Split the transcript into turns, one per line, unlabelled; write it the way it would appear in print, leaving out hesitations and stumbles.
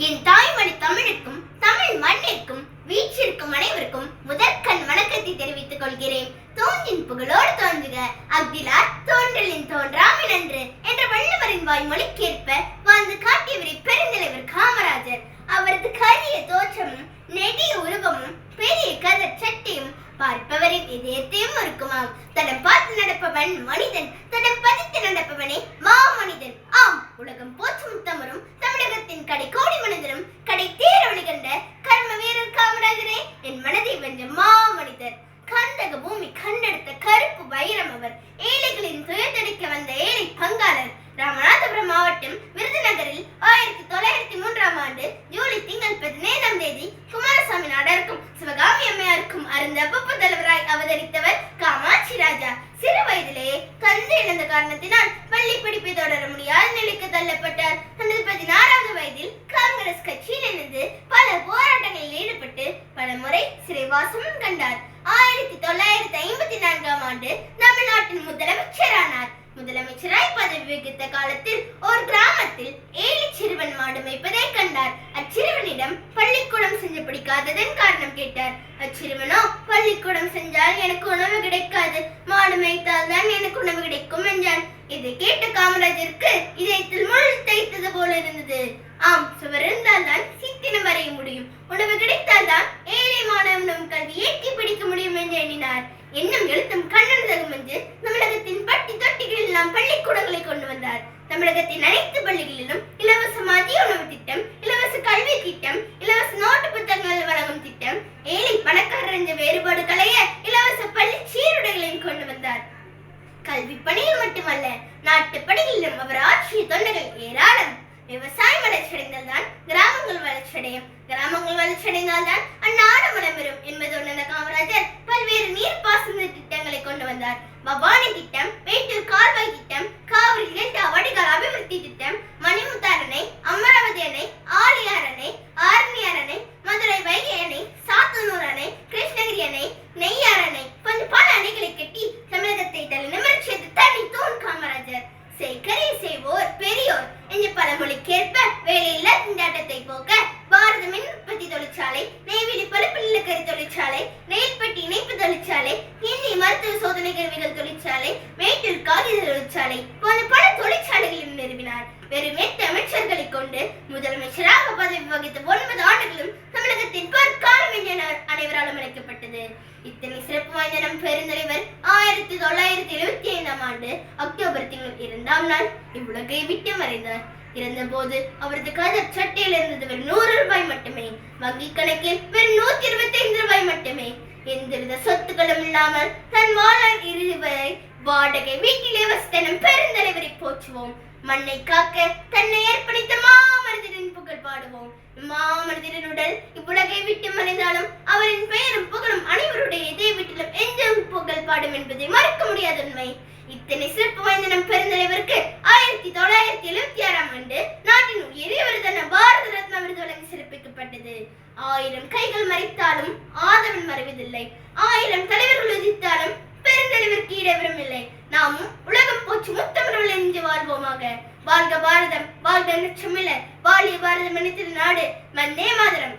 என் தாய்மொழி தமிழுக்கும் தமிழ் மண்ணிற்கும் வீற்றிருக்கும் அனைவருக்கும் முதற்கண் வணக்கத்தை தெரிவித்துக் கொள்கிறேன். தோன்றின் புகழோடு தோன்றுக அஃதிலார் தோன்றலின் தோன்றாமை நன்று என்ற வள்ளுவரின் வாய்மொழிக்கேற்ப வாழ்ந்து காட்டியவரை பெருந்தலைவர் காமராஜர். அவரது கரிய தோற்றமும் நெடிய உருவமும் பெரிய கதர் சட்டையும் பார்ப்பவரின் இதயத்தையும் இருக்குமாம். தடம் பார்த்து நடப்பவன் மனிதன், தடம் பதித்து நடப்பவனே மாமனிதன். ஆம், உலகம் போற்றும் தமிழும் தமிழகத்தின் கடை கோடி மனிதனும் கடை தேர வழி கண்ட கர்ம வீரர் காமராஜரே என் மனதை வென்ற மாமனிதர். கந்தக பூமி கண்டெடுத்த கருப்பு வைரம் அவர். ஏழைகளின் துயர்தடிக்க வந்த ஏழை பங்காளர். ராமநாதபுரம் மாவட்டம் விருதுநகரில் 1903ஆம் ஆண்டு ஜூலை திங்கள் 15ஆம் தேதி குமாரசாமி நாடாருக்கும் சிவகாமி அம்மையாருக்கும் அருந்தப்ப புதல்வராய் அவதரித்தவர் காமாட்சி ராஜா. சிறு வயதிலேயே தந்தை இழந்த காரணத்தினால் பள்ளி படிப்பை தொடர முடியாத நிலைக்கு தள்ளப்பட்டார். தனது 16வது வயதில் காங்கிரஸ் கட்சியில் இணைந்து பல போராட்டங்களில் ஈடுபட்டு பல முறை சிறைவாசமும் கண்டார். 1954ஆம் ஆண்டு தமிழ்நாட்டின் முதலமைச்சரானார். முதலமைச்சராய் பதவி வகித்த காலத்தில் ஒரு கிராமத்தில் ஏழை சிறுவன் மாடு மேய்ப்பதை கண்டார். அச்சிறுவனிடம் பள்ளிக்கூடம் செஞ்சு பிடிக்காததன் காரணம் கேட்டார். அச்சிறுவனோ, பள்ளிக்கூடம் செஞ்சால் எனக்கு உணவு கிடைக்காது, மாடு மேய்த்தால் தான் எனக்கு உணவு கிடைக்கும் என்றான். இதை கேட்ட காமராஜருக்கு இதயத்தில் முள் தைத்தது போல இருந்தது. ஆம், சுவர் இருந்தால் தான் சித்திரம் வரைய முடியும், உணவு கிடைத்தால் தான் ஏழை மாணவனும் கல்வி ஏற்றி பிடிக்க முடியும் என்று எண்ணினார். எண்ணம் எழுத்தும் கண்ணன் தகும் என்று தமிழகத்தின் பட்டி தொட்டிகளில் நாம் பள்ளிக்கூடங்களை கொண்டு வந்தார். தமிழகத்தின் அனைத்து பள்ளிகளிலும் இலவச மதிய உணவு திட்டம், இலவச கல்வி திட்டம், இலவச நோட்டு புத்தகங்கள் வழங்கும் திட்டம், ஏழை பணக்காரர் என்ற வேறுபாடு களைய இலவச பள்ளி சீருடைகளையும் கொண்டு வந்தார். கல்வி பணியில் மட்டுமல்ல, நாட்டு பணிகளிலும் அவர் ஆற்றிய தொண்டுகள் ஏராளம். விவசாயம் வளர்ச்சியடைந்தால் தான் கிராமங்கள் வளர்ச்சியடையும், கிராமங்கள் வளர்ச்சியடைந்தால் தான் அந்நாடு மனம்பெறும் என்பது உணர்ந்த காமராஜர் பல்வேறு நீர்ப்பாசன திட்டங்களை கொண்டு வந்தார். பவானி திட்டம், மேட்டூர் கால்வாய் திட்டம், காவிரி டெல்டா வடிகால் அபிவிருத்தி திட்டம், மணிமுத்தாறு அணை, அமராவதி அணை, ஆழியார் அணை, ஆரணியார் அணை, மதுரை வைகை அணை, சாத்தனூர் அணை, கிருஷ்ணகிரி அணை, நெய்யார் அணை போன்ற பல அணைகளை கட்டி தமிழகத்தை தலை நிமிர்ச்சியது தனி தூண் காமராஜர். செய்கரை செய்வோர் பெரியோர் என்ற பழமொழிக்கேற்ப வேலையில்லா திண்டாட்டத்தை போக்க பாரத மின் உற்பத்தி தொழிற்சாலை, நெய்வேலி பழுப்பு நிலக்கரி தொழிற்சாலை, ரயில்பட்டி இணைப்பு தொழிற்சாலை, கிண்டி மருத்துவ சோதனை கருவிகள் தொழிற்சாலை, மேட்டூர் காகித தொழிற்சாலை போன்ற பல தொழிற்சாலைகளையும் நிறுவினார். வெறும் 8 அமைச்சர்களை கொண்டு முதலமைச்சராக பதவி வகித்த 9 ஆண்டுகளும் தமிழகத்தின் பொற்காலம் என்ற அனைவராலும் அழைக்கப்பட்டது. இத்தனை சிறப்பு வாய்ந்த நம் பெருந்தலைவர் 1975ஆம் ஆண்டு அக்டோபர் திங்கள் 2ஆம் நாள் இவ்வுலகை விட்டு மறைந்தார். இறந்த போது அவரது கதர் சட்டையில் இருந்தது வெறும் 100 ரூபாய் மட்டுமே. வங்கி கணக்கில் வெறும் 125 ரூபாய் மட்டுமே. எந்தவித சொத்துக்களும் இல்லாமல் தன் வாழ்நாள் இறுதி வரை வாடகை வீட்டிலே வசித்த நம் பெருந்தலைவரை போற்றுவோம். மண்ணை காக்க தன்னை ஏற்படுத்த மாமனிதரின் புகழ் பாடுவோம். மாமனிதரின் உடல் இவ்வுலகை விட்டு மறைந்தாலும் அவரின் பெயரும் புகழும் அனைவருடைய இதய வீட்டிலும் எந்த புகழ் பாடும் என்பதை மறக்க முடியாத உண்மை. இத்தனை சிறப்பு வாய்ந்த நம் பெருந்தலைவருக்கு 1976ஆம் ஆண்டு நாட்டின் உயரிய விருதான பாரத ரத்னா விருது வழங்கி சிறப்பிக்கப்பட்டது. 1000 கைகள் மறைத்தாலும் ஆதவன் மறைவதில்லை, 1000 தலைவர்கள் உதித்தாலும் பெருந்தலைவருக்கு ஈடவரும் இல்லை. நாமும் உலகம் போச்சு முத்தமிழ் என்று வாழ்வோமாக. வாழ்க பாரதம், வாழ்க நச்சமிழ, வாழிய பாரதம் என நாடு. வந்தே மாதரம்.